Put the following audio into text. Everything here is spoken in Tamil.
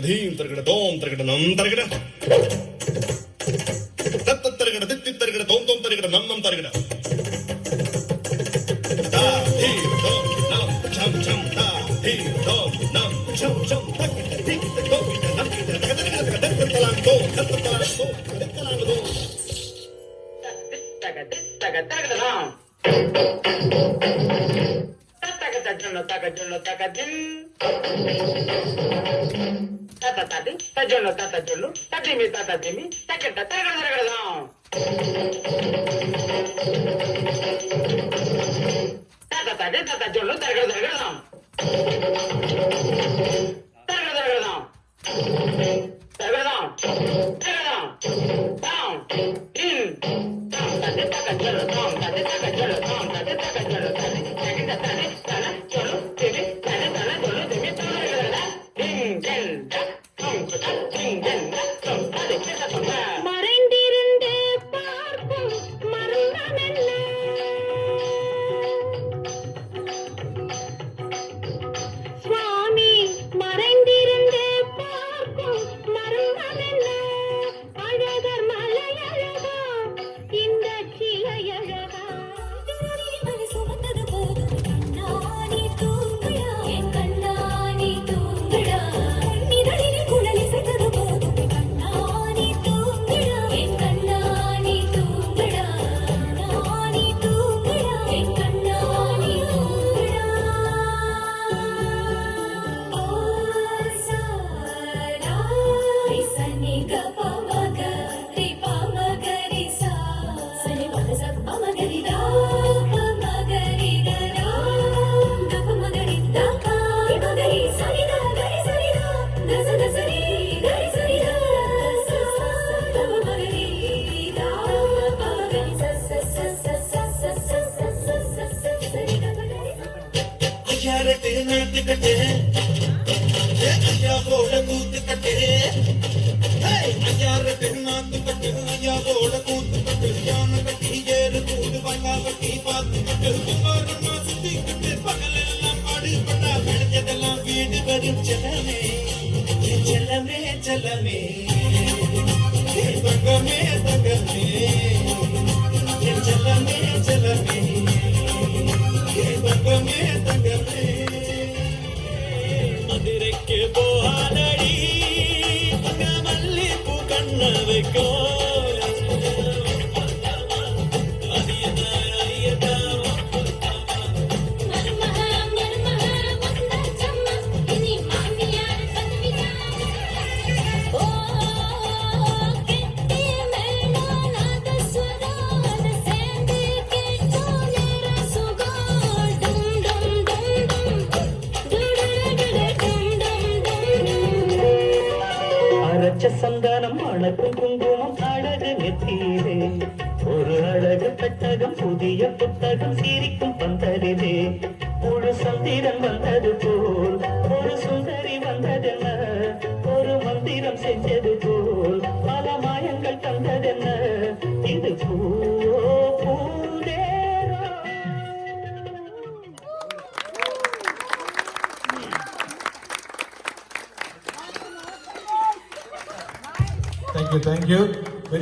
தீம் தருகிட தோம் தருகிட நம் தருகிட தத்த தருகிட தித்தி தருகிட தோம் தோம் தருகிட நம் நம் தருகிட தா தீம் தோம் நம் சம் சம் தா தீம் தோம் நம் சம் சம் தக்கிட திக்கிட தோக்கிட நக்கிட கதகிட கதத்தலாம் தோ கதத்தலாம் தோ கதத்தலாம் தோ தக தக தகதலாம் தக ஜொல்ல தக தின் தத ததி தஜொல்ல தத ஜொல்லு ததிமி தத திமி தக்கட்ட தகதலாம் தத ததி தத ஜொல்லு தகதலாம் தகதலாம் தகதலாம் தகதலாம் down in down ததி தக ஜொல்லு down ததி தக ஜொல்லு down ததி தக ஜொல்லு ததி தகிட ததி தன ஜொல்லு திமி தன தன ஜொல்லு திமி தகதலாம் ding ding dong ding ding dong ததி கிட்ட மறைந்திருந்து பார்க்கும் மரணமென்ன சுவாமி மறைந்திருந்து பார்க்கும் மரணமென்ன அழகர் மலையழகா இந்த சிலையழகா சுமந்தது போதும் கண்ணாடி தூங்குடா என் கண்ணாடி தூங்குடா நிதழில் குழலி செய்தது போதும் கண்ணாடி தூங்குடா என் கண்ணாடி தூங்குடா கண்ணாடி தூங்குடா என் கண்ணாடி தூங்குடா ஓ சாரா ரிசனி கபமக ரிபமகரி சா சனி பதச பமகரிதா பமகரிதரா கபமகரிதா கபமகரி சரிதா கரி சரிதா தச தசரி கரி சரிதா கபமகரிதா பமகரி ச ச ச ச ச ச ச ச ச சரிதா ஐயாரட்டு நாத்துக்கட்டு ஐயா போல கூத்துக்கட்டு ஐயாரட்டு நாத்துக்கட்டு ஐயா போல கூத்துக்கட்டு யானை கட்டி ஏறு கூடு வாங்கா கட்டி பார்த்துக்கட்டு குமாரமா சுத்திக்கிட்டு பகலெல்லாம் பாடுபட்டா விளைஞ்சதெல்லாம் வீடு வரும் செல்லமே செல்லமே செல்லமே தங்கமே தங்கமே செல்லமே செல்லமே தங்கமே தங்கமே மதுரைக்கு போகாதடி அங்க மல்லிப்பூ கண்ண வைக்கோ அரைச்ச சந்தானம் அணக்கும் குங்குமம் அழகு நெத்தியிலே ஒரு அழகு பெட்டகம் புதிய புத்தகம் சிரிக்கும் பந்தலிலே முழு சந்திரன் வந்தது போல் ஒரு சுந்தரி வந்ததென்ன ஒரு மந்திரம் செஞ்சது போல் பல மாயங்கள் தந்ததென்ன இது பூந்தேரோ. Thank you.